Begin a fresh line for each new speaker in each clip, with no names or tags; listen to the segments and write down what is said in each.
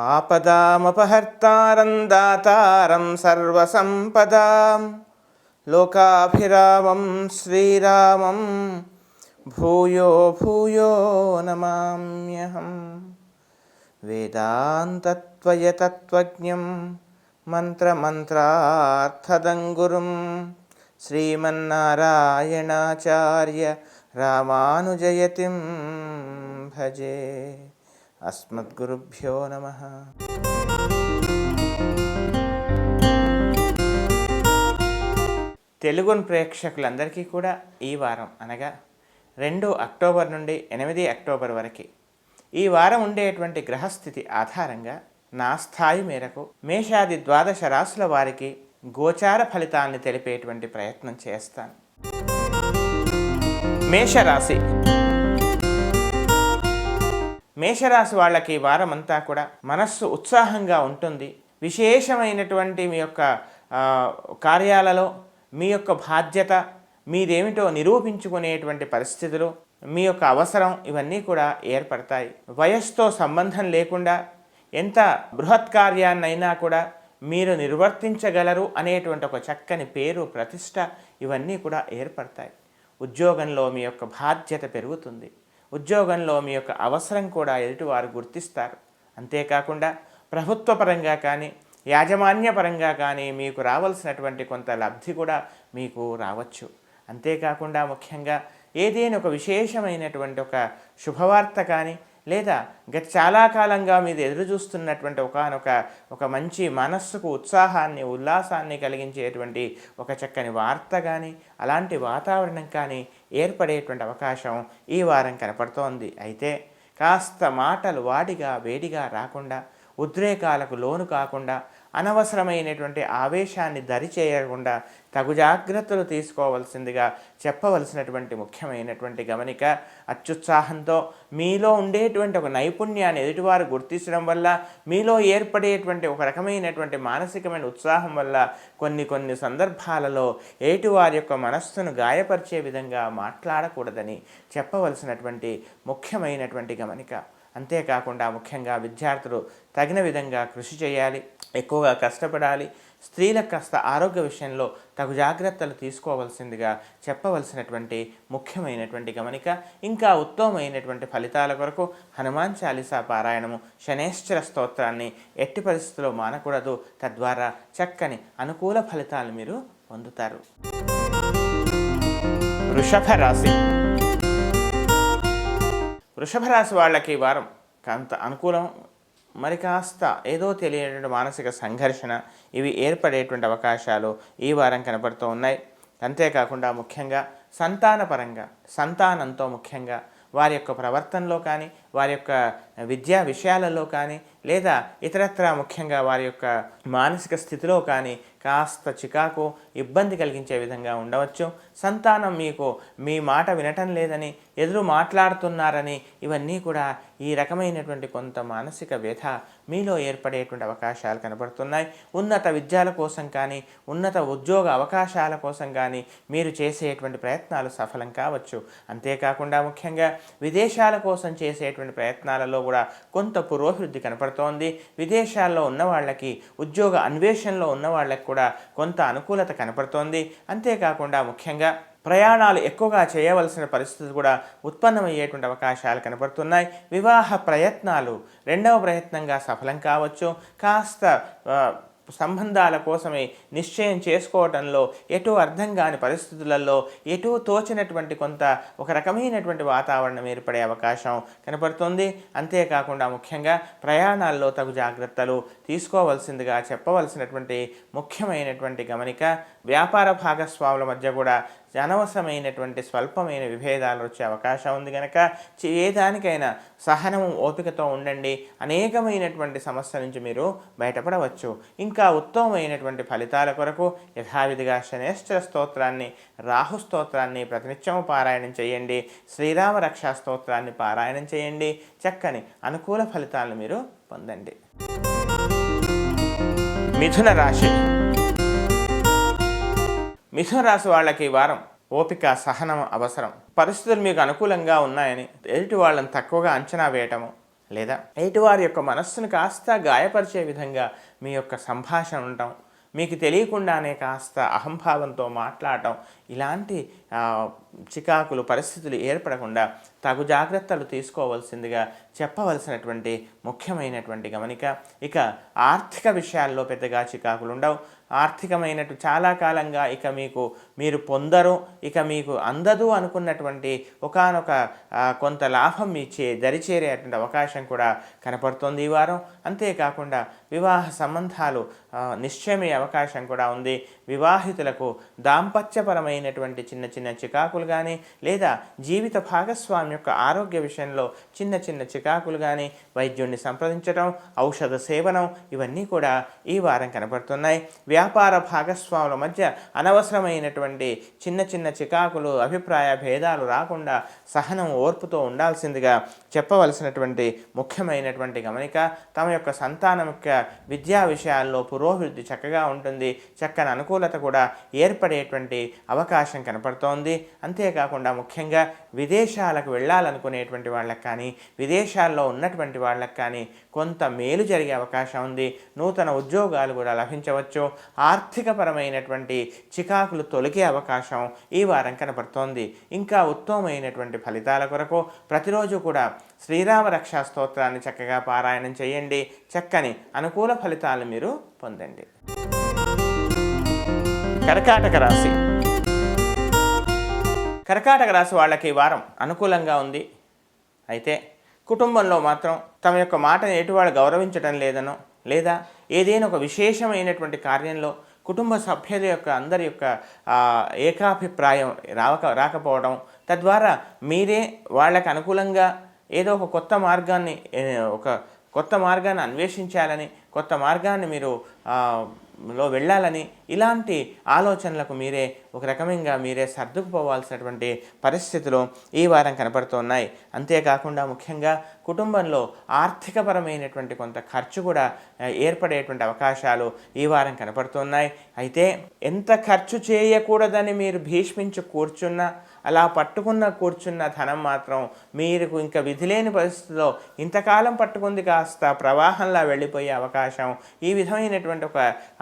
ఆపదామపహర్తారం దాతారం సర్వసంపదాం లోకాభిరామం శ్రీరామం భూయో భూయో నమామ్యహం. వేదాంతత్వయతత్వజ్ఞం మంత్రమంత్రార్థదం గురుం శ్రీమన్నారాయణాచార్య రామానుజయతిం భజే. అస్మద్గురుభ్యో నమః. తెలుగు ప్రేక్షకులందరికీ కూడా ఈ వారం అనగా 2 అక్టోబర్ నుండి 8 అక్టోబర్ వరకు ఈ వారం ఉండేటువంటి గ్రహస్థితి ఆధారంగా నా స్థాయి మేరకు మేషాది ద్వాదశ రాశుల వారికి గోచార ఫలితాన్ని తెలిపేటువంటి ప్రయత్నం చేస్తాను. మేషరాశి. మేషరాశి వాళ్ళకి ఈ వారం అంతా కూడా మనస్సు ఉత్సాహంగా ఉంటుంది. విశేషమైనటువంటి మీ యొక్క కార్యాలలో మీ యొక్క బాధ్యత మీదేమిటో నిరూపించుకునేటువంటి పరిస్థితులు, మీ యొక్క అవసరం ఇవన్నీ కూడా ఏర్పడతాయి. వయస్సుతో సంబంధం లేకుండా ఎంత బృహత్ కార్యాన్నైనా కూడా మీరు నిర్వర్తించగలరు అనేటువంటి ఒక చక్కని పేరు, ప్రతిష్ట ఇవన్నీ కూడా ఏర్పడతాయి. ఉద్యోగంలో మీ యొక్క బాధ్యత పెరుగుతుంది. ఉద్యోగంలో మీ యొక్క అవసరం కూడా ఎదుటివారు గుర్తిస్తారు. అంతేకాకుండా ప్రభుత్వ పరంగా కానీ యాజమాన్యపరంగా కానీ మీకు రావాల్సినటువంటి కొంత లబ్ధి కూడా మీకు రావచ్చు. అంతేకాకుండా ముఖ్యంగా ఏదైనా ఒక విశేషమైనటువంటి ఒక శుభవార్త కానీ లేదా గత చాలా కాలంగా మీరు ఎదురు చూస్తున్నటువంటి ఒక మంచి మనస్సుకు ఉత్సాహాన్ని ఉల్లాసాన్ని కలిగించేటువంటి ఒక చక్కని వార్త కానీ అలాంటి వాతావరణం కానీ ఏర్పడేటువంటి అవకాశం ఈ వారం కనపడుతోంది. అయితే కాస్త మాటలు వాడిగా వేడిగా రాకుండా, ఉద్రేకాలకు లోను కాకుండా, అనవసరమైనటువంటి ఆవేశాన్ని దరిచేయకుండా తగు జాగ్రత్తలు తీసుకోవాల్సిందిగా చెప్పవలసినటువంటి ముఖ్యమైనటువంటి గమనిక. అత్యుత్సాహంతో మీలో ఉండేటువంటి ఒక నైపుణ్యాన్ని ఎదుటివారు గుర్తించడం వల్ల మీలో ఏర్పడేటువంటి ఒక రకమైనటువంటి మానసికమైన ఉత్సాహం వల్ల కొన్ని సందర్భాలలో ఎదుటివారి యొక్క మనస్సును గాయపరిచే విధంగా మాట్లాడకూడదని చెప్పవలసినటువంటి ముఖ్యమైనటువంటి గమనిక. అంతేకాకుండా ముఖ్యంగా విద్యార్థులు తగిన విధంగా కృషి చేయాలి, ఎక్కువగా కష్టపడాలి. స్త్రీలకు కాస్త ఆరోగ్య విషయంలో తగు జాగ్రత్తలు తీసుకోవాల్సిందిగా చెప్పవలసినటువంటి ముఖ్యమైనటువంటి గమనిక. ఇంకా ఉత్తమమైనటువంటి ఫలితాల కొరకు హనుమాన్ చాలీసా పారాయణము, శనేశ్వర స్తోత్రాన్ని ఎట్టి పరిస్థితుల్లో మానకూడదు. తద్వారా చక్కని అనుకూల ఫలితాలు మీరు పొందుతారు. వృషభ రాశి. వృషభ రాశి వాళ్ళకి ఈ వారం కొంత అనుకూలం, మరి కాస్త ఏదో తెలియనటువంటి మానసిక సంఘర్షణ ఇవి ఏర్పడేటువంటి అవకాశాలు ఈ వారం కనపడుతూ ఉన్నాయి. అంతేకాకుండా ముఖ్యంగా సంతానపరంగా సంతానంతో ముఖ్యంగా వారి యొక్క ప్రవర్తనలో కానీ వారి యొక్క విద్యా విషయాలలో కానీ లేదా ఇతరత్రా ముఖ్యంగా వారి యొక్క మానసిక స్థితిలో కానీ కాస్త చికాకు ఇబ్బంది కలిగించే విధంగా ఉండవచ్చు. సంతానం మీకు మీ మాట వినటం లేదని, ఎదురు మాట్లాడుతున్నారని ఇవన్నీ కూడా ఈ రకమైనటువంటి కొంత మానసిక వ్యధ మీలో ఏర్పడేటువంటి అవకాశాలు కనబడుతున్నాయి. ఉన్నత విద్యల కోసం కానీ ఉన్నత ఉద్యోగ అవకాశాల కోసం కానీ మీరు చేసేటువంటి ప్రయత్నాలు సఫలం కావచ్చు. అంతేకాకుండా ముఖ్యంగా విదేశాల కోసం చేసేటువంటి ప్రయత్నాలలో కూడా కొంత పురోభివృద్ధి కనపడుతోంది. విదేశాల్లో ఉన్న వాళ్ళకి, ఉద్యోగ అన్వేషణలో ఉన్న వాళ్ళకి కూడా కొంత అనుకూలత కనపడుతోంది. అంతేకాకుండా ముఖ్యంగా ప్రయాణాలు ఎక్కువగా చేయవలసిన పరిస్థితి కూడా ఉత్పన్నమయ్యేటువంటి అవకాశాలు కనపడుతున్నాయి. వివాహ ప్రయత్నాలు 2వ ప్రయత్నంగా సఫలం కావచ్చు. కాస్త సంబంధాల కోసమే నిశ్చయం చేసుకోవడంలో ఎటు అర్థం కాని పరిస్థితులలో ఎటు తోచినటువంటి కొంత ఒక రకమైనటువంటి వాతావరణం ఏర్పడే అవకాశం కనపడుతుంది. అంతేకాకుండా ముఖ్యంగా ప్రయాణాల్లో తగు జాగ్రత్తలు తీసుకోవాల్సిందిగా చెప్పవలసినటువంటి ముఖ్యమైనటువంటి గమనిక. వ్యాపార భాగస్వాముల మధ్య కూడా అనవసరమైనటువంటి స్వల్పమైన విభేదాలు వచ్చే అవకాశం ఉంది కనుక ఏ దానికైనా సహనము ఓపికతో ఉండండి. అనేకమైనటువంటి సమస్య నుంచి మీరు బయటపడవచ్చు. ఇంకా ఉత్తమమైనటువంటి ఫలితాల కొరకు యథావిధిగా శనేశ్వర స్తోత్రాన్ని, రాహు స్తోత్రాన్ని ప్రతినిత్యము పారాయణం చేయండి. శ్రీరామ రక్షా స్తోత్రాన్ని పారాయణం చేయండి. చక్కని అనుకూల ఫలితాలను మీరు పొందండి. మిథున రాశి. మిథున రాశి వాళ్ళకి ఈ వారం ఓపిక, సహనం అవసరం. పరిస్థితులు మీకు అనుకూలంగా ఉన్నాయని ఎదుటి వాళ్ళని తక్కువగా అంచనా వేయటము, లేదా ఎదుటివారి యొక్క మనస్సును కాస్త గాయపరిచే విధంగా మీ యొక్క సంభాషణ ఉండటం, మీకు తెలియకుండానే కాస్త అహంభావంతో మాట్లాడటం, ఇలాంటి చికాకులు పరిస్థితులు ఏర్పడకుండా తగు జాగ్రత్తలు తీసుకోవాల్సిందిగా చెప్పవలసినటువంటి ముఖ్యమైనటువంటి గమనిక. ఇక ఆర్థిక విషయాల్లో పెద్దగా చికాకులు ఉండవు. ఆర్థికమైనటు చాలా కాలంగా ఇక మీరు పొందరు, ఇక మీకు అందదు అనుకున్నటువంటి ఒకానొక కొంత లాభం మీ దరిచేరేటువంటి అవకాశం కూడా కనపడుతుంది ఈ వారం. అంతేకాకుండా వివాహ సంబంధాలు నిశ్చయమయ్యే అవకాశం కూడా ఉంది. వివాహితులకు దాంపత్యపరమైనటువంటి చిన్న చిన్న చికాకులు కానీ, లేదా జీవిత భాగస్వామి యొక్క ఆరోగ్య విషయంలో చిన్న చిన్న చికాకులు కానీ, వైద్యుడిని సంప్రదించడం, ఔషధ సేవనం, ఇవన్నీ కూడా ఈ వారం కనపడుతున్నాయి. వ్యాపార భాగస్వాముల మధ్య అనవసరమైనటువంటి చిన్న చిన్న చికాకులు, అభిప్రాయ భేదాలు రాకుండా సహనం, ఓర్పుతో ఉండాల్సిందిగా చెప్పవలసినటువంటి ముఖ్యమైనటువంటి గమనిక. తమ యొక్క సంతానం యొక్క విద్యా విషయాల్లో పురోభివృద్ధి చక్కగా ఉంటుంది. చక్కని అనుకూలత కూడా ఏర్పడేటువంటి అవకాశం కనపడుతోంది. అంతేకాకుండా ముఖ్యంగా విదేశాలకు వెళ్ళాలనుకునేటువంటి వాళ్ళకి కానీ, విదేశాల్లో ఉన్నటువంటి వాళ్ళకి కానీ కొంత మేలు జరిగే అవకాశం ఉంది. నూతన ఉద్యోగాలు కూడా లభించవచ్చు. ఆర్థికపరమైనటువంటి చికాకులు తొలగే అవకాశం ఈ వారం కనపడుతోంది. ఇంకా ఉత్తమమైనటువంటి ఫలితాల కొరకు ప్రతిరోజు కూడా శ్రీరామ రక్షా స్తోత్రాన్ని చక్కగా పారాయణం చేయండి. చక్కని అనుకూల ఫలితాలను మీరు పొందండి. కర్కాటక రాశి. కర్కాటక రాశి వాళ్ళకి ఈ వారం అనుకూలంగా ఉంది. అయితే కుటుంబంలో మాత్రం తమ యొక్క మాటను ఎటువాళ్ళు గౌరవించడం లేదనో, లేదా ఏదైనా ఒక విశేషమైనటువంటి కార్యంలో కుటుంబ సభ్యుల యొక్క అందరి యొక్క ఏకాభిప్రాయం రాకపోవడం, తద్వారా మీరే వాళ్ళకి అనుకూలంగా ఏదో ఒక కొత్త మార్గాన్ని అన్వేషించాలని, కొత్త మార్గాన్ని మీరు వెళ్ళాలని, ఇలాంటి ఆలోచనలకు ఒక రకమంగా మీరే సర్దుకుపోవాల్సినటువంటి పరిస్థితులు ఈ వారం కనపడుతున్నాయి. అంతేకాకుండా ముఖ్యంగా కుటుంబంలో ఆర్థికపరమైనటువంటి కొంత ఖర్చు కూడా ఏర్పడేటువంటి అవకాశాలు ఈ వారం కనపడుతున్నాయి. అయితే ఎంత ఖర్చు చేయకూడదని మీరు భీష్మించి కూర్చున్నా, అలా కూర్చున్న ధనం మాత్రం మీకు ఇంకా విధిలేని పరిస్థితిలో ఇంతకాలం పట్టుకుంది కాస్త ప్రవాహంలా వెళ్ళిపోయే అవకాశం, ఈ విధమైనటువంటి ఒక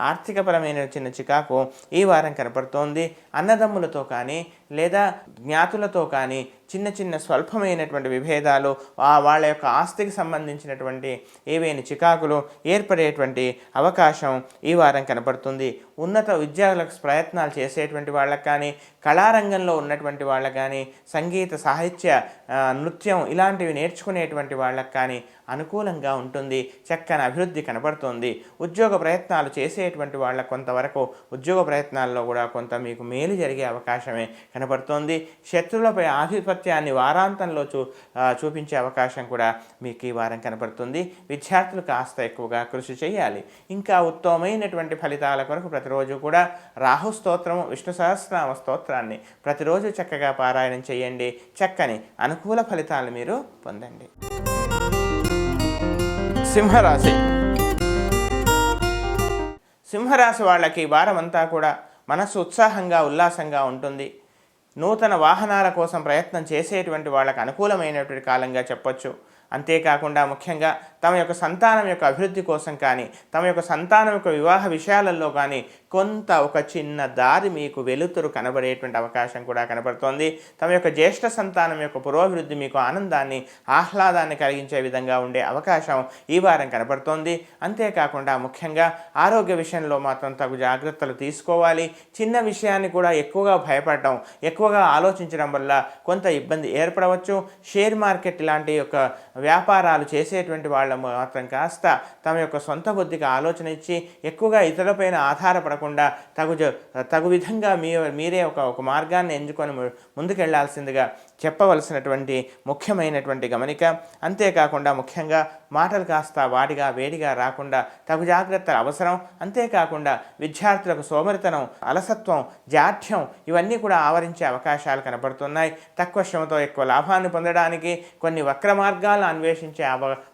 ఆర్థికపరమైన చిన్న చికాకు ఈ వారం కనపడుతోంది. అన్నదమ్ములతో కానీ, లేదా జ్ఞాతులతో కానీ చిన్న చిన్న స్వల్పమైనటువంటి విభేదాలు, వాళ్ళ యొక్క ఆస్తికి సంబంధించినటువంటి ఏవైనా చికాకులు ఏర్పడేటువంటి అవకాశం ఈ వారం కనపడుతుంది. ఉన్నత విద్యాలకు ప్రయత్నాలు చేసేటువంటి వాళ్ళకి కానీ, కళారంగంలో ఉన్నటువంటి వాళ్ళకి కానీ, సంగీత, సాహిత్య, నృత్యం ఇలాంటివి నేర్చుకునేటువంటి వాళ్ళకి కానీ అనుకూలంగా ఉంటుంది. చక్కని అభివృద్ధి కనపడుతుంది. ఉద్యోగ ప్రయత్నాలు చేసేటువంటి వాళ్ళకు కొంతవరకు ఉద్యోగ ప్రయత్నాల్లో కూడా కొంత మీకు మేలు జరిగే అవకాశమే కనపడుతోంది. శత్రువులపై ఆధిపత్యాన్ని వారాంతంలో చూపించే అవకాశం కూడా మీకు ఈ వారం కనపడుతుంది. విద్యార్థులు కాస్త ఎక్కువగా కృషి చేయాలి. ఇంకా ఉత్తమమైనటువంటి ఫలితాల కొరకు ప్రతిరోజు కూడా రాహు స్తోత్రము, విష్ణు సహస్రనామ స్తోత్రాన్ని ప్రతిరోజు చక్కగా పారాయణం చేయండి. చక్కని అనుకూల ఫలితాలను మీరు పొందండి. సింహరాశి. సింహరాశి వాళ్ళకి వారం అంతా కూడా మనసు ఉత్సాహంగా, ఉల్లాసంగా ఉంటుంది. నూతన వాహనాల కోసం ప్రయత్నం చేసేటువంటి వాళ్ళకు అనుకూలమైనటువంటి కాలంగా చెప్పొచ్చు. అంతేకాకుండా ముఖ్యంగా తమ యొక్క సంతానం యొక్క అభివృద్ధి కోసం కానీ, తమ యొక్క సంతానం యొక్క వివాహ విషయాలలో కానీ కొంత ఒక చిన్న దారి మీకు వెలుతురు కనబడేటువంటి అవకాశం కూడా కనబడుతోంది. తమ యొక్క జ్యేష్ఠ సంతానం యొక్క పురోభివృద్ధి మీకు ఆనందాన్ని, ఆహ్లాదాన్ని కలిగించే విధంగా ఉండే అవకాశం ఈ వారం కనబడుతోంది. అంతేకాకుండా ముఖ్యంగా ఆరోగ్య విషయంలో మాత్రం తగు జాగ్రత్తలు తీసుకోవాలి. చిన్న విషయాన్ని కూడా ఎక్కువగా భయపడటం, ఎక్కువగా ఆలోచించడం వల్ల కొంత ఇబ్బంది ఏర్పడవచ్చు. షేర్ మార్కెట్ ఇలాంటి యొక్క వ్యాపారాలు చేసేటువంటి వాళ్ళ మాత్రం కాస్త తమ యొక్క సొంత బుద్ధికి ఆలోచన ఇచ్చి ఎక్కువగా ఇతరులపైన ఆధారపడకుండా తగు విధంగా మీరే ఒక మార్గాన్ని ఎంచుకొని ముందుకెళ్లాల్సిందిగా చెప్పవలసినటువంటి ముఖ్యమైనటువంటి గమనిక. అంతేకాకుండా ముఖ్యంగా మాటలు కాస్త వాడిగా వేడిగా రాకుండా తగు జాగ్రత్తలు అవసరం. అంతేకాకుండా విద్యార్థులకు సోమరితనం, అలసత్వం, జాఢ్యం ఇవన్నీ కూడా ఆవరించే అవకాశాలు కనపడుతున్నాయి. తక్కువ శ్రమతో ఎక్కువ లాభాన్ని పొందడానికి కొన్ని వక్ర మార్గాలను అన్వేషించే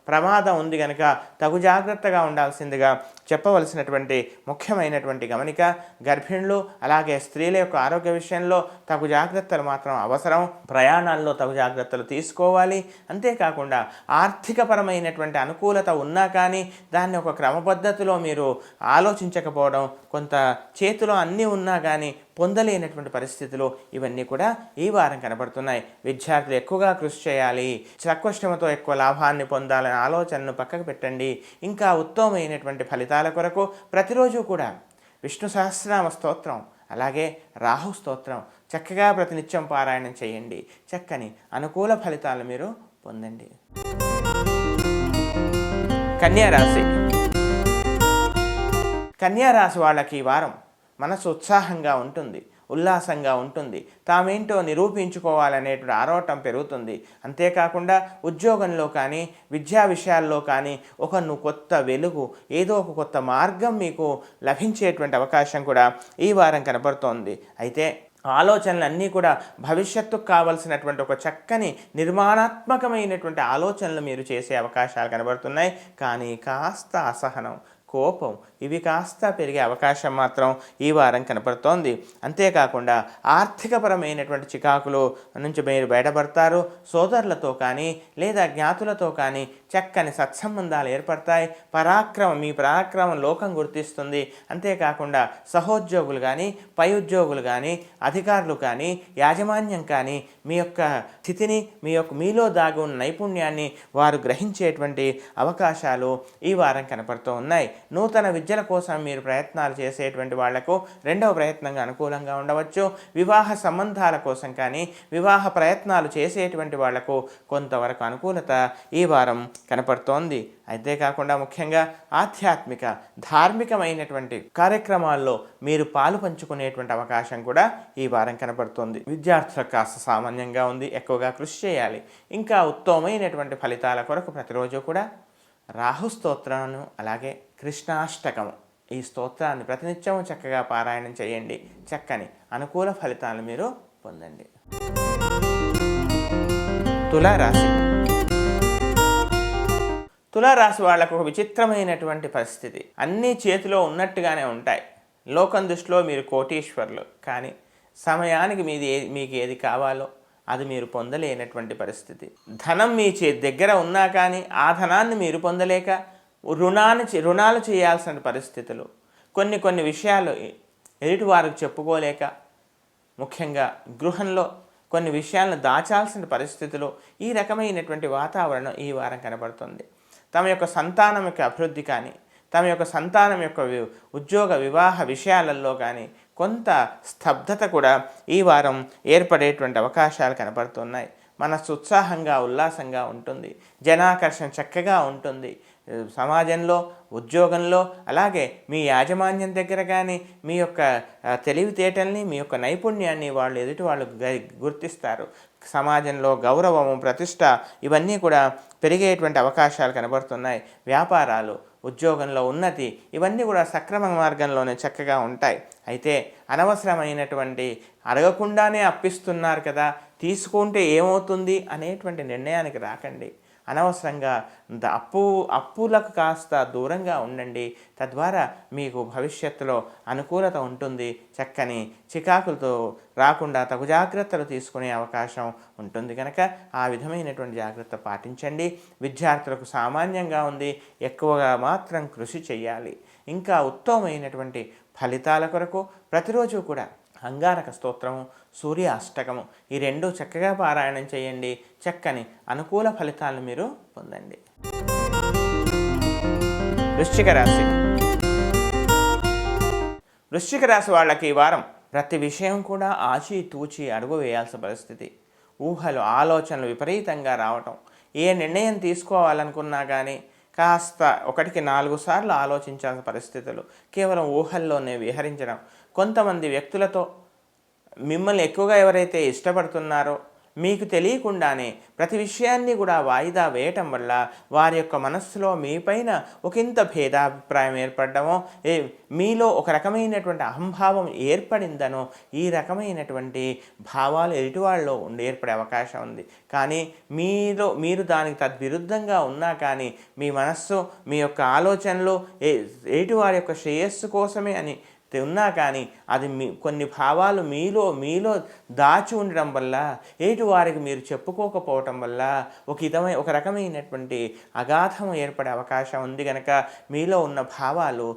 ప్రమాదం ఉంది కనుక తగు జాగ్రత్తగా ఉండాల్సిందిగా చెప్పవలసినటువంటి ముఖ్యమైనటువంటి గమనిక. గర్భిణులు అలాగే స్త్రీల యొక్క ఆరోగ్య విషయంలో తగు జాగ్రత్తలు మాత్రం అవసరం. ప్రయాణ ప్రయాణాల్లో తగు జాగ్రత్తలు తీసుకోవాలి. అంతేకాకుండా ఆర్థికపరమైనటువంటి అనుకూలత ఉన్నా కానీ దాన్ని ఒక క్రమపద్ధతిలో మీరు ఆలోచించకపోవడం, కొంత చేతిలో అన్నీ ఉన్నా కానీ పొందలేనటువంటి పరిస్థితులు ఇవన్నీ కూడా ఈ వారం కనబడుతున్నాయి. విద్యార్థులు ఎక్కువగా కృషి చేయాలి, తక్కువ శ్రమతో ఎక్కువ లాభాన్ని పొందాలనే ఆలోచనను పక్కకు పెట్టండి. ఇంకా ఉత్తమమైనటువంటి ఫలితాల కొరకు ప్రతిరోజు కూడా విష్ణు సహస్రనామ స్తోత్రం, అలాగే రాహు స్తోత్రం చక్కగా ప్రతినిత్యం పారాయణం చేయండి. చక్కని అనుకూల ఫలితాలు మీరు పొందండి. కన్యారాశి. కన్యారాశి వాళ్ళకి ఈ వారం మనసు ఉత్సాహంగా ఉంటుంది, ఉల్లాసంగా ఉంటుంది. తామేంటో నిరూపించుకోవాలనేటువంటి ఆరాటం పెరుగుతుంది. అంతేకాకుండా ఉద్యోగంలో కానీ విద్యా విషయాల్లో కానీ ఒక కొత్త వెలుగు, ఏదో ఒక కొత్త మార్గం మీకు లభించేటువంటి అవకాశం కూడా ఈ వారం కనబడుతోంది. అయితే ఆలోచనలన్నీ కూడా భవిష్యత్తుకు కావలసినటువంటి ఒక చక్కని నిర్మాణాత్మకమైనటువంటి ఆలోచనలు మీరు చేసే అవకాశాలు కనబడుతున్నాయి. కానీ కాస్త అసహనం, కోపం ఇవి కాస్త పెరిగే అవకాశం మాత్రం ఈ వారం కనపడుతోంది. అంతేకాకుండా ఆర్థికపరమైనటువంటి చికాకులు నుంచి మీరు బయటపడతారు. సోదరులతో కానీ లేదా జ్ఞాతులతో కానీ చక్కని సత్సంబంధాలు ఏర్పడతాయి. మీ పరాక్రమం లోకం గుర్తిస్తుంది. అంతేకాకుండా సహోద్యోగులు కానీ, పై ఉద్యోగులు కానీ, అధికారులు కానీ, యాజమాన్యం కానీ మీ యొక్క స్థితిని, మీలో దాగి ఉన్న నైపుణ్యాన్ని వారు గ్రహించేటువంటి అవకాశాలు ఈ వారం కనపడుతూ ఉన్నాయి. నూతన విద్యల కోసం మీరు ప్రయత్నాలు చేసేటువంటి వాళ్లకు రెండవ ప్రయత్నంగా అనుకూలంగా ఉండవచ్చు. వివాహ సంబంధాల కోసం కానీ వివాహ ప్రయత్నాలు చేసేటువంటి వాళ్లకు కొంతవరకు అనుకూలత ఈ వారం కనపడుతోంది. అంతేకాకుండా ముఖ్యంగా ఆధ్యాత్మిక ధార్మికమైనటువంటి కార్యక్రమాల్లో మీరు పాలు పంచుకునేటువంటి అవకాశం కూడా ఈ వారం కనపడుతుంది. విద్యార్థులకు కాస్త సామాన్యంగా ఉంది, ఎక్కువగా కృషి చేయాలి. ఇంకా ఉత్తమమైనటువంటి ఫలితాల కొరకు ప్రతిరోజు కూడా రాహు స్తోత్రాన్ని, అలాగే కృష్ణాష్టకము ఈ స్తోత్రాన్ని ప్రతినిత్యం చక్కగా పారాయణం చేయండి. చక్కని అనుకూల ఫలితాలను మీరు పొందండి. తులారాశి. తులారాశి వాళ్ళకు ఒక విచిత్రమైనటువంటి పరిస్థితి. అన్నీ చేతిలో ఉన్నట్టుగానే ఉంటాయి. లోకం దృష్టిలో మీరు కోటీశ్వరులు, కానీ సమయానికి మీకు ఏది కావాలో అది మీరు పొందలేనటువంటి పరిస్థితి. ధనం మీ దగ్గర ఉన్నా కానీ ఆ ధనాన్ని మీరు పొందలేక రుణాలు చేయాల్సిన పరిస్థితులు, కొన్ని విషయాలు ఎదుటి వారికి చెప్పుకోలేక, ముఖ్యంగా గృహంలో కొన్ని విషయాలను దాచాల్సిన పరిస్థితులు, ఈ రకమైనటువంటి వాతావరణం ఈ వారం కనబడుతుంది. తమ యొక్క సంతానం యొక్క అభివృద్ధి కానీ, తమ యొక్క సంతానం యొక్క ఉద్యోగ వివాహ విషయాలలో కానీ కొంత స్తబ్దత కూడా ఈ వారం ఏర్పడేటువంటి అవకాశాలు కనబడుతున్నాయి. మనసు ఉత్సాహంగా ఉల్లాసంగా ఉంటుంది, జనాకర్షణ చక్కగా ఉంటుంది. సమాజంలో, ఉద్యోగంలో, అలాగే మీ యాజమాన్యం దగ్గర కానీ మీ యొక్క తెలివితేటల్ని, మీ యొక్క నైపుణ్యాన్ని ఎదుటి వాళ్ళు గుర్తిస్తారు. సమాజంలో గౌరవము, ప్రతిష్ట ఇవన్నీ కూడా పెరిగేటువంటి అవకాశాలు కనబడుతున్నాయి. వ్యాపారాలు, ఉద్యోగంలో ఉన్నతి ఇవన్నీ కూడా సక్రమ మార్గంలోనే చక్కగా ఉంటాయి. అయితే అనవసరమైనటువంటి అడగకుండానే అప్పిస్తున్నారు కదా, తీసుకుంటే ఏమవుతుంది అనేటువంటి నిర్ణయానికి రాకండి. అనవసరంగా అప్పులకు కాస్త దూరంగా ఉండండి. తద్వారా మీకు భవిష్యత్తులో అనుకూలత ఉంటుంది. చక్కని చికాకులతో రాకుండా తగు జాగ్రత్తలు తీసుకునే అవకాశం ఉంటుంది కనుక ఆ విధమైనటువంటి జాగ్రత్త పాటించండి. విద్యార్థులకు సామాన్యంగా ఉంది, ఎక్కువగా మాత్రం కృషి చేయాలి. ఇంకా ఉత్తమమైనటువంటి ఫలితాల కొరకు ప్రతిరోజు కూడా అంగారక స్తోత్రము, సూర్య అష్టకము ఈ రెండు చక్కగా పారాయణం చేయండి. చక్కని అనుకూల ఫలితాలను మీరు పొందండి. వృశ్చిక రాశి. వృశ్చిక రాశి వాళ్ళకి ఈ వారం ప్రతి విషయం కూడా ఆచితూచి అడుగు వేయాల్సిన పరిస్థితి. ఊహలు, ఆలోచనలు విపరీతంగా రావటం, ఏ నిర్ణయం తీసుకోవాలనుకున్నా కానీ కాస్త 1కి 4 సార్లు ఆలోచించాల్సిన పరిస్థితులు, కేవలం ఊహల్లోనే విహరించడం. కొంతమంది వ్యక్తులతో మిమ్మల్ని ఎక్కువగా ఎవరైతే ఇష్టపడుతున్నారో మీకు తెలియకుండానే ప్రతి విషయాన్ని కూడా వాయిదా వేయటం వల్ల వారి యొక్క మనస్సులో మీపైన ఒకంత భేదాభిప్రాయం ఏర్పడమో, మీలో ఒక రకమైనటువంటి అహంభావం ఏర్పడిందనో ఈ రకమైనటువంటి భావాలు ఎదుటివాళ్ళలో ఏర్పడే అవకాశం ఉంది. కానీ మీరు దానికి తద్విరుద్ధంగా ఉన్నా కానీ మీ మనస్సు, మీ యొక్క ఆలోచనలు ఎదుటివారి యొక్క శ్రేయస్సు కోసమే అని ఉన్నా కానీ అది కొన్ని భావాలు మీలో దాచి ఉండడం వల్ల ఎటు వారికి మీరు చెప్పుకోకపోవటం వల్ల ఒక రకమైనటువంటి అగాధం ఏర్పడే అవకాశం ఉంది. కనుక మీలో ఉన్న భావాలు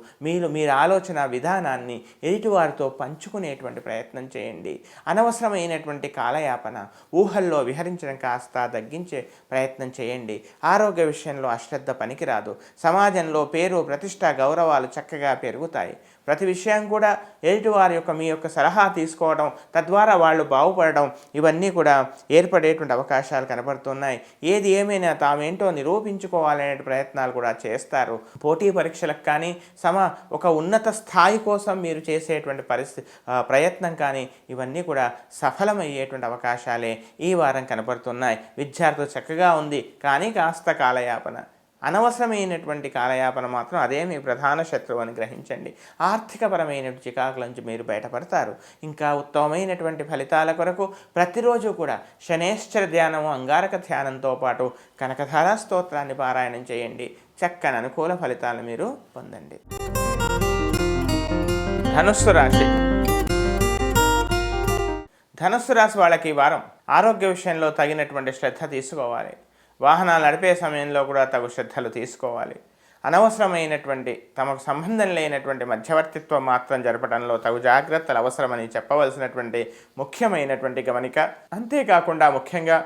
మీరు ఆలోచన విధానాన్ని ఎదుటివారితో పంచుకునేటువంటి ప్రయత్నం చేయండి. అనవసరమైనటువంటి కాలయాపన, ఊహల్లో విహరించడం కాస్త తగ్గించే ప్రయత్నం చేయండి. ఆరోగ్య విషయంలో అశ్రద్ధ పనికిరాదు. సమాజంలో పేరు, ప్రతిష్ట, గౌరవాలు చక్కగా పెరుగుతాయి. ప్రతి విషయం కూడా ఎదుటివారి యొక్క మీ యొక్క సలహా తీసుకోవడం, తద్వారా వాళ్ళు బాగుపడడం, ఇవన్నీ కూడా ఏర్పడేటువంటి అవకాశాలు కనబడుతున్నాయి. ఏది ఏమైనా తామేంటో నిరూపించుకోవాలనే ప్రయత్నాలు కూడా చేస్తారు. పోటీ పరీక్షలకు కానీ ఒక ఉన్నత స్థాయి కోసం మీరు చేసేటువంటి ప్రయత్నం కానీ ఇవన్నీ కూడా సఫలమయ్యేటువంటి అవకాశాలే ఈ వారం కనబడుతున్నాయి. విద్యార్థులు చక్కగా ఉంది, కానీ కాస్త కాలయాపన, అనవసరమైనటువంటి కాలయాపన మాత్రం అదే మీ ప్రధాన శత్రువు అని గ్రహించండి. ఆర్థికపరమైన చికాకుల నుంచి మీరు బయటపడతారు. ఇంకా ఉత్తమమైనటువంటి ఫలితాల కొరకు ప్రతిరోజు కూడా శనేశ్వర ధ్యానము, అంగారక ధ్యానంతో పాటు కనకధారా స్తోత్రాన్ని పారాయణం చేయండి. చక్కని అనుకూల ఫలితాలు మీరు పొందండి. ధనుస్సు రాశి. ధనుస్సు రాశి వాళ్ళకి ఈ వారం ఆరోగ్య విషయంలో తగినటువంటి శ్రద్ధ తీసుకోవాలి. వాహనాలు నడిపే సమయంలో కూడా తగు శ్రద్ధలు తీసుకోవాలి. అనవసరమైనటువంటి, తమకు సంబంధం లేనటువంటి మధ్యవర్తిత్వం మాత్రం జరపడంలో తగు జాగ్రత్తలు అవసరమని చెప్పవలసినటువంటి ముఖ్యమైనటువంటి గమనిక. అంతేకాకుండా ముఖ్యంగా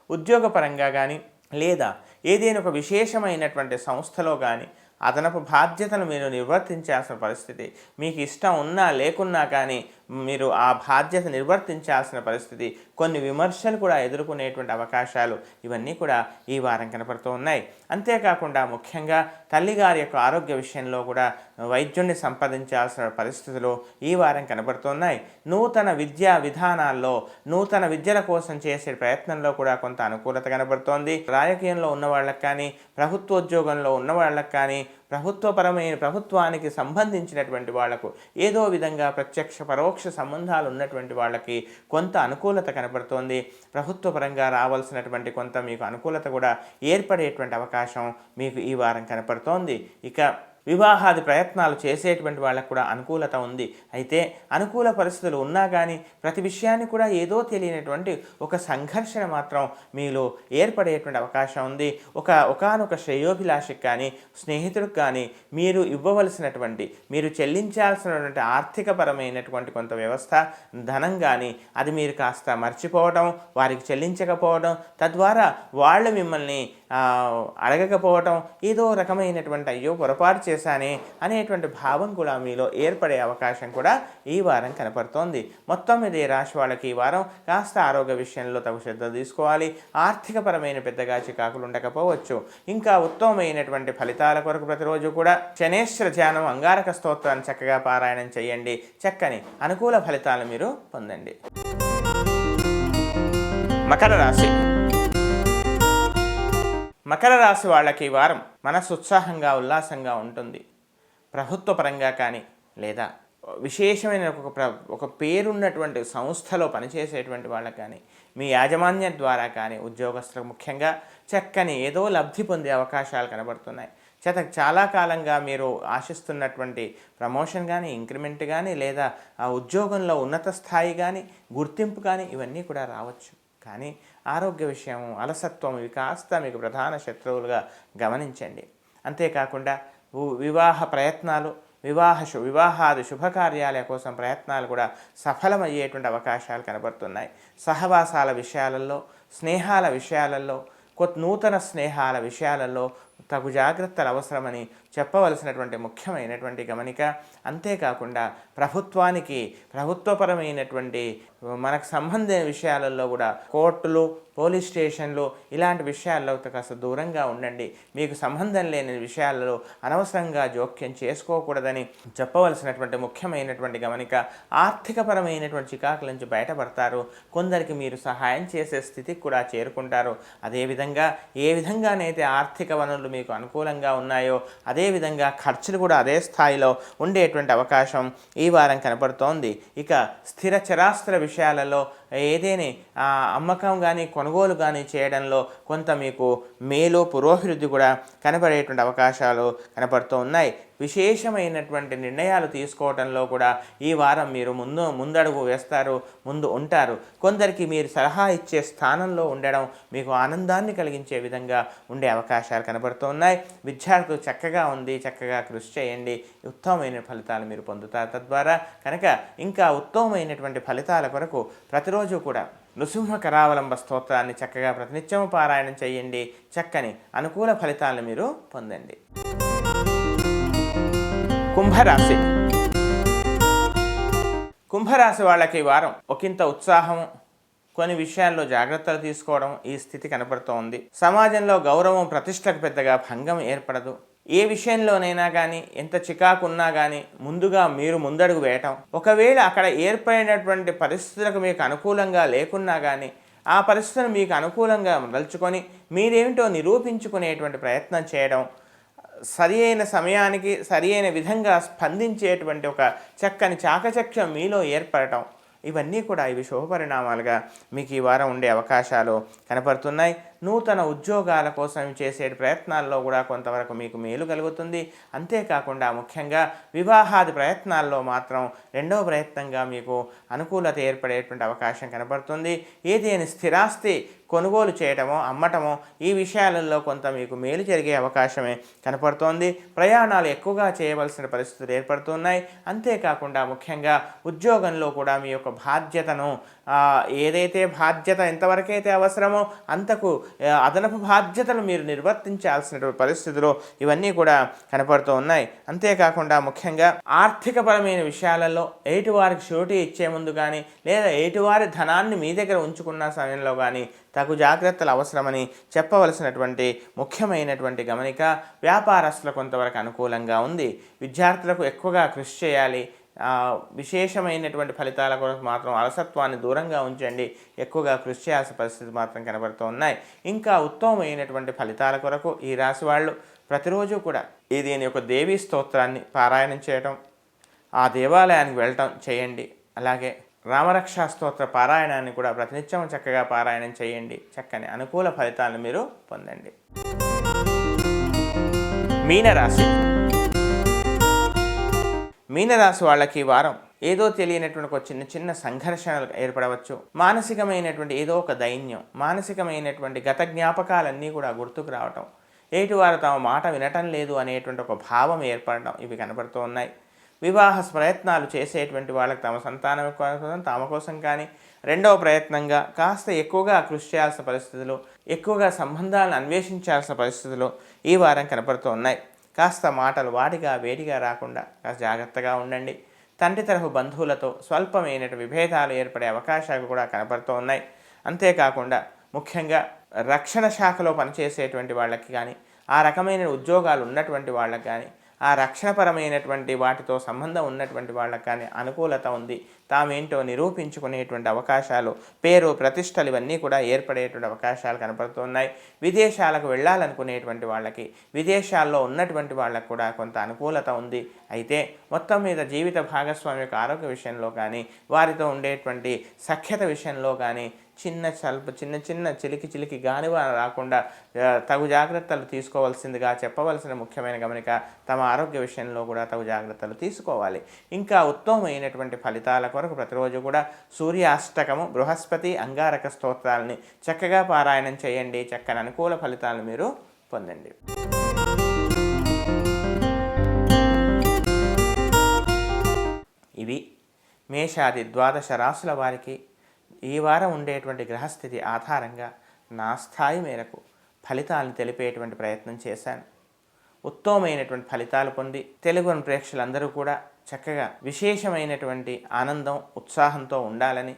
ఉద్యోగపరంగా కానీ లేదా ఏదైనా ఒక విశేషమైనటువంటి సంస్థలో కానీ అదనపు బాధ్యతను మీరు నిర్వర్తించాల్సిన పరిస్థితి, మీకు ఇష్టం ఉన్నా లేకున్నా కానీ మీరు ఆ బాధ్యత నిర్వర్తించాల్సిన పరిస్థితి, కొన్ని విమర్శలు కూడా ఎదుర్కొనేటువంటి అవకాశాలు ఇవన్నీ కూడా ఈ వారం కనపడుతూ ఉన్నాయి. అంతేకాకుండా ముఖ్యంగా తల్లిగారి యొక్క ఆరోగ్య విషయంలో కూడా వైద్యుడిని సంప్రదించాల్సిన పరిస్థితులు ఈ వారం కనబడుతున్నాయి. నూతన విద్యా విధానాల్లో, నూతన విద్యల కోసం చేసే ప్రయత్నంలో కూడా కొంత అనుకూలత కనబడుతోంది. రాజకీయంలో ఉన్న వాళ్ళకి కానీ, ప్రభుత్వోద్యోగంలో ఉన్న వాళ్ళకి కానీ, ప్రభుత్వానికి సంబంధించినటువంటి వాళ్లకు ఏదో విధంగా ప్రత్యక్ష పరోక్ష సంబంధాలు ఉన్నటువంటి వాళ్ళకి కొంత అనుకూలత కనబడుతోంది. ప్రభుత్వ పరంగా రావాల్సినటువంటి కొంత మీకు అనుకూలత కూడా ఏర్పడేటువంటి అవకాశం మీకు ఈ వారం కనపడుతోంది. ఇక వివాహాది ప్రయత్నాలు చేసేటువంటి వాళ్ళకు కూడా అనుకూలత ఉంది. అయితే అనుకూల పరిస్థితులు ఉన్నా కానీ ప్రతి విషయాన్ని కూడా ఏదో తెలియనటువంటి ఒక సంఘర్షణ మాత్రం మీలో ఏర్పడేటువంటి అవకాశం ఉంది. ఒకానొక శ్రేయోభిలాషికి కానీ, స్నేహితుడికి కానీ మీరు ఇవ్వవలసినటువంటి, మీరు చెల్లించాల్సినటువంటి ఆర్థికపరమైనటువంటి కొంత వ్యవస్థ, ధనం కానీ అది మీరు కాస్త మర్చిపోవడం, వారికి చెల్లించకపోవడం, తద్వారా వాళ్ళు మిమ్మల్ని అడగకపోవటం, ఏదో రకమైనటువంటి అయ్యో పొరపాటు చేశానే అనేటువంటి భావం కూడా మీలో ఏర్పడే అవకాశం కూడా ఈ వారం కనపడుతోంది. మొత్తం మీద ఈ రాశి వాళ్ళకి ఈ వారం కాస్త ఆరోగ్య విషయంలో తగు శ్రద్ధ తీసుకోవాలి. ఆర్థికపరమైన పెద్దగా చికాకులు ఉండకపోవచ్చు. ఇంకా ఉత్తమమైనటువంటి ఫలితాల కొరకు ప్రతిరోజు కూడా శనేశ్వర ధ్యానం, అంగారక స్తోత్రాన్ని చక్కగా పారాయణం చేయండి. చక్కని అనుకూల ఫలితాలు మీరు పొందండి. మకర రాశి. మకర రాశి వాళ్ళకి ఈ వారం మనసు ఉత్సాహంగా, ఉల్లాసంగా ఉంటుంది. ప్రభుత్వ పరంగా కానీ లేదా విశేషమైన ఒక పేరున్నటువంటి సంస్థలో పనిచేసేటువంటి వాళ్ళకి కానీ, మీ యాజమాన్యం ద్వారా కానీ ఉద్యోగస్తులకు ముఖ్యంగా చక్కని ఏదో లబ్ధి పొందే అవకాశాలు కనబడుతున్నాయి. చాలా కాలంగా మీరు ఆశిస్తున్నటువంటి ప్రమోషన్ కానీ, ఇంక్రిమెంట్ కానీ, లేదా ఆ ఉద్యోగంలో ఉన్నత స్థాయి కానీ, గుర్తింపు కానీ ఇవన్నీ కూడా రావచ్చు. కానీ ఆరోగ్య విషయం, అలసత్వం ఇవి కాస్త మీకు ప్రధాన శత్రువులుగా గమనించండి. అంతేకాకుండా వివాహ ప్రయత్నాలు, వివాహాది శుభకార్యాల కోసం ప్రయత్నాలు కూడా సఫలమయ్యేటువంటి అవకాశాలు కనబడుతున్నాయి. సహవాసాల విషయాలలో, స్నేహాల విషయాలలో, నూతన స్నేహాల విషయాలలో తగు జాగ్రత్తలు అవసరమని చెప్పవలసినటువంటి ముఖ్యమైనటువంటి గమనిక. అంతేకాకుండా ప్రభుత్వపరమైనటువంటి మనకు సంబంధించిన విషయాలలో కూడా కోర్టులు, పోలీస్ స్టేషన్లు ఇలాంటి విషయాల్లో కాస్త దూరంగా ఉండండి. మీకు సంబంధం లేని విషయాలలో అనవసరంగా జోక్యం చేసుకోకూడదని చెప్పవలసినటువంటి ముఖ్యమైనటువంటి గమనిక. ఆర్థికపరమైనటువంటి చికాకుల నుంచి బయటపడతారు. కొందరికి మీరు సహాయం చేసే స్థితికి కూడా చేరుకుంటారు. అదేవిధంగా ఏ విధంగానైతే ఆర్థిక వనరులు మీకు అనుకూలంగా ఉన్నాయో అదేవిధంగా ఖర్చులు కూడా అదే స్థాయిలో ఉండేటువంటి అవకాశం ఈ వారం కనపడుతోంది. ఇక స్థిర చరాస్తుల విషయాలలో ఏదైనా అమ్మకం కానీ కొనుగోలు కానీ చేయడంలో కొంత మీకు మేలు పురోభివృద్ధి కూడా కనపడేటువంటి అవకాశాలు కనపడుతూ ఉన్నాయి. విశేషమైనటువంటి నిర్ణయాలు తీసుకోవడంలో కూడా ఈ వారం మీరు ముందడుగు వేస్తారు, ముందు ఉంటారు. కొందరికి మీరు సలహా ఇచ్చే స్థానంలో ఉండడం మీకు ఆనందాన్ని కలిగించే విధంగా ఉండే అవకాశాలు కనబడుతూ ఉన్నాయి. విద్యార్థులు చక్కగా ఉంది, చక్కగా కృషి చేయండి, ఉత్తమమైన ఫలితాలు మీరు పొందుతారు. తద్వారా కనుక ఇంకా ఉత్తమమైనటువంటి ఫలితాల కొరకు ప్రతిరోజు కూడా నృసింహ కరావలంబ స్తోత్రాన్ని చక్కగా ప్రతినిత్యము పారాయణం చేయండి. చక్కని అనుకూల ఫలితాలను మీరు పొందండి. కుంభరాశి. కుంభరాశి వాళ్ళకి వారం ఒకంత ఉత్సాహం, కొన్ని విషయాల్లో జాగ్రత్తలు తీసుకోవడం ఈ స్థితి కనపడుతోంది. సమాజంలో గౌరవం ప్రతిష్టకు పెద్దగా భంగం ఏర్పడదు. ఏ విషయంలోనైనా కానీ ఎంత చికాకు ఉన్నా కానీ ముందుగా మీరు ముందడుగు వేయటం, ఒకవేళ అక్కడ ఏర్పడినటువంటి పరిస్థితులకు మీకు అనుకూలంగా లేకున్నా కానీ ఆ పరిస్థితులను మీకు అనుకూలంగా మలుచుకొని మీరేమిటో నిరూపించుకునేటువంటి ప్రయత్నం చేయడం, సరి అయిన సమయానికి సరి అయిన విధంగా స్పందించేటువంటి ఒక చక్కని చాకచక్యం మీలో ఏర్పడటం, ఇవన్నీ కూడా ఇవి శుభపరిణామాలుగా మీకు ఈ వారం ఉండే అవకాశాలు కనపడుతున్నాయి. నూతన ఉద్యోగాల కోసం చేసే ప్రయత్నాల్లో కూడా కొంతవరకు మీకు మేలు కలుగుతుంది. అంతేకాకుండా ముఖ్యంగా వివాహాది ప్రయత్నాల్లో మాత్రం రెండవ ప్రయత్నంగా మీకు అనుకూలత ఏర్పడేటువంటి అవకాశం కనపడుతుంది. ఏదైనా స్థిరాస్తి కొనుగోలు చేయటమో అమ్మటమో ఈ విషయాలలో కొంత మీకు మేలు జరిగే అవకాశమే కనపడుతోంది. ప్రయాణాలు ఎక్కువగా చేయవలసిన పరిస్థితులు ఏర్పడుతున్నాయి. అంతేకాకుండా ముఖ్యంగా ఉద్యోగంలో కూడా మీ యొక్క బాధ్యతను ఏదైతే బాధ్యత ఎంతవరకైతే అవసరమో అంతకు అదనపు బాధ్యతలు మీరు నిర్వర్తించాల్సిన పరిస్థితులు ఇవన్నీ కూడా కనపడుతూ ఉన్నాయి. అంతేకాకుండా ముఖ్యంగా ఆర్థికపరమైన విషయాలలో ఎదుటివారికి షూరిటీ ఇచ్చే ముందు కానీ లేదా ఎదుటివారి ధనాన్ని మీ దగ్గర ఉంచుకున్న సమయంలో కానీ తగు జాగ్రత్తలు అవసరమని చెప్పవలసినటువంటి ముఖ్యమైనటువంటి గమనిక. వ్యాపారస్తులకు కొంతవరకు అనుకూలంగా ఉంది. విద్యార్థులకు ఎక్కువగా కృషి చేయాలి. విశేషమైనటువంటి ఫలితాల కొరకు మాత్రం అలసత్వాన్ని దూరంగా ఉంచండి. ఎక్కువగా కృషి చేయాల్సిన పరిస్థితి మాత్రం కనబడుతూ ఉన్నాయి. ఇంకా ఉత్తమమైనటువంటి ఫలితాల కొరకు ఈ రాశి వాళ్ళు ప్రతిరోజు కూడా దీని యొక్క దేవీ స్తోత్రాన్ని పారాయణం చేయటం, ఆ దేవాలయానికి వెళ్ళటం చేయండి. అలాగే రామరక్షా స్తోత్ర పారాయణాన్ని కూడా ప్రతినిత్యం చక్కగా పారాయణం చేయండి. చక్కని అనుకూల ఫలితాలను మీరు పొందండి. మీనరాశి. మీనరాశి వాళ్ళకి వారం ఏదో తెలియనటువంటి ఒక చిన్న చిన్న సంఘర్షణలు ఏర్పడవచ్చు. మానసికమైనటువంటి ఏదో ఒక దైన్యం, మానసికమైనటువంటి గత జ్ఞాపకాలన్నీ కూడా గుర్తుకు రావటం, ఏటివారు తమ మాట వినటం లేదు అనేటువంటి ఒక భావం ఏర్పడటం ఇవి కనపడుతూ ఉన్నాయి. వివాహ ప్రయత్నాలు చేసేటువంటి వాళ్ళకి తమ సంతానం కోసం తమ కోసం కానీ రెండవ ప్రయత్నంగా కాస్త ఎక్కువగా కృషి చేయాల్సిన పరిస్థితులు, ఎక్కువగా సంబంధాలను అన్వేషించాల్సిన పరిస్థితులు ఈ వారం కనపడుతూ ఉన్నాయి. కాస్త మాటలు వాడిగా వేడిగా రాకుండా కాస్త జాగ్రత్తగా ఉండండి. తండ్రి తరఫు బంధువులతో స్వల్పమైన విభేదాలు ఏర్పడే అవకాశాలు కూడా కనపడుతూ ఉన్నాయి. అంతేకాకుండా ముఖ్యంగా రక్షణ శాఖలో పనిచేసేటువంటి వాళ్ళకి కానీ ఆ రకమైన ఉద్యోగాలు ఉన్నటువంటి వాళ్ళకి కానీ ఆ రక్షణపరమైనటువంటి వాటితో సంబంధం ఉన్నటువంటి వాళ్ళకి కానీ అనుకూలత ఉంది. తామేంటో నిరూపించుకునేటువంటి అవకాశాలు, పేరు ప్రతిష్టలు ఇవన్నీ కూడా ఏర్పడేటువంటి అవకాశాలు కనపడుతున్నాయి. విదేశాలకు వెళ్ళాలనుకునేటువంటి వాళ్ళకి, విదేశాల్లో ఉన్నటువంటి వాళ్ళకు కూడా కొంత అనుకూలత ఉంది. అయితే మొత్తం మీద జీవిత భాగస్వామి యొక్క ఆరోగ్య విషయంలో కానీ వారితో ఉండేటువంటి సఖ్యత విషయంలో కానీ చిన్న చిలికి గానివా రాకుండా తగు జాగ్రత్తలు తీసుకోవాల్సిందిగా చెప్పవలసిన ముఖ్యమైన గమనిక. తమ ఆరోగ్య విషయంలో కూడా తగు జాగ్రత్తలు తీసుకోవాలి. ఇంకా ఉత్తమమైనటువంటి ఫలితాల కొరకు ప్రతిరోజు కూడా సూర్యాష్టకము, బృహస్పతి, అంగారక స్తోత్రాలని చక్కగా పారాయణం చేయండి. చక్కని అనుకూల ఫలితాలను మీరు పొందండి. ఇవి మేషాది ద్వాదశ రాశుల వారికి ఈ వారం ఉండేటువంటి గ్రహస్థితి ఆధారంగా నా స్థాయి మేరకు ఫలితాలను తెలిపేటువంటి ప్రయత్నం చేశాను. ఉత్తమమైనటువంటి ఫలితాలు పొంది తెలుగు ప్రేక్షకులందరూ కూడా చక్కగా విశేషమైనటువంటి ఆనందం, ఉత్సాహంతో ఉండాలని,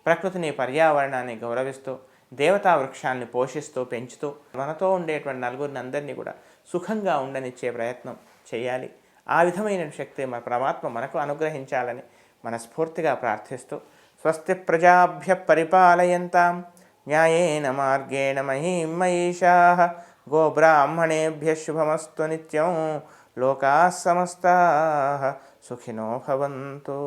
ప్రకృతిని, పర్యావరణాన్ని గౌరవిస్తూ, దేవతా వృక్షాన్ని పోషిస్తూ, పెంచుతూ మనతో ఉండేటువంటి నలుగురిని అందరినీ కూడా సుఖంగా ఉండనిచ్చే ప్రయత్నం చేయాలి. ఆ విధమైన శక్తి మన పరమాత్మ మనకు అనుగ్రహించాలని మనస్ఫూర్తిగా ప్రార్థిస్తూ, స్వస్తి ప్రజాభ్య పరిపాలయంతాం న్యాయేన మార్గేణ మహీం మహిషాః గోబ్రాహ్మణేభ్యః శుభమస్తు నిత్యం లోకాః సమస్తాః సుఖినో భవంతు.